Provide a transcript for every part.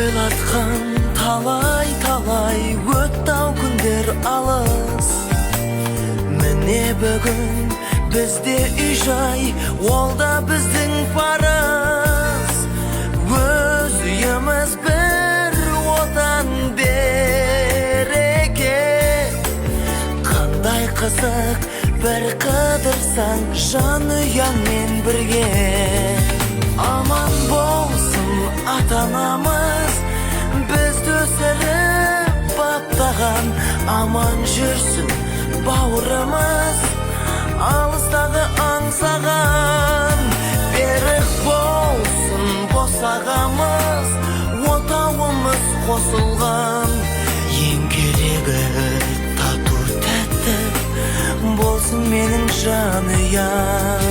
ойлатқан талай өтті-ау күндер алыс. Міне бүгін бізде үй-жай, ол да біздің парыз. Өз үйіміз бір отан береке. Қандай қызық бір қыдырсаң жанұяңмен бірге. Аман болсын ата-анамыз, бізді өсіріп баптаған. Аман жүрсін бауырымыз, алыстағы аңсаған. Берік болсын босағамыз, отауымыз қосылған. Ең керегі тату тәтті болсын менің жанұям.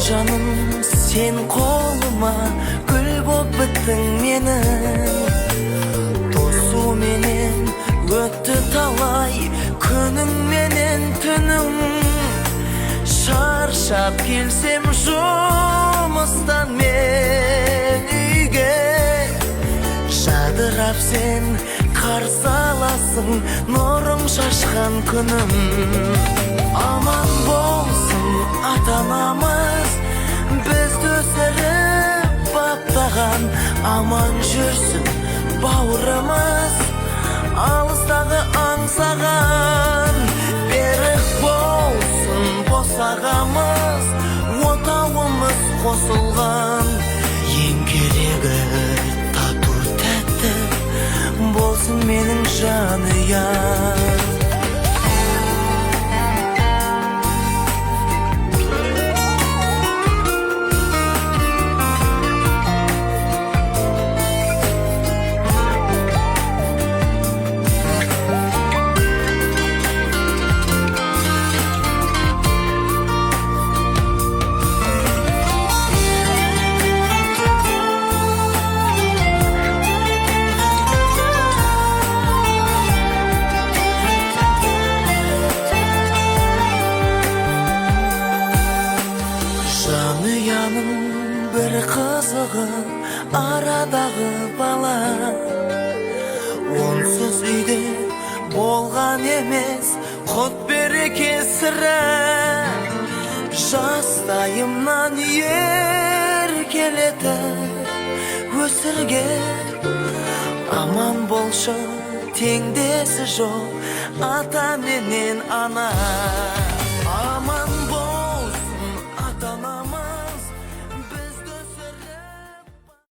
Жаным сен қолыма гүл боп біттің менің. Тосу менен өтті талай күнің менен түнің. Шаршап келсем жұмыстан мен үйге, жадырап сен қарсы аласың нұрың шашқан күнім. Аман болсын ата-анамыз, бізді өсіріп баптаған. Аман жүрсін бауырымыз, алыстағы аңсаған. Берік болсын босағамыз, отауымыз қосылған. Ең керегі тату тәтті болсын менің жанұям. Жанұяның бір қызығы арадағы бала. Онсыз үйде болған емес құт береке сірә. Жастайымнан еркелетіп өсірген. Аман болшы теңдесі жоқ ата менен ана.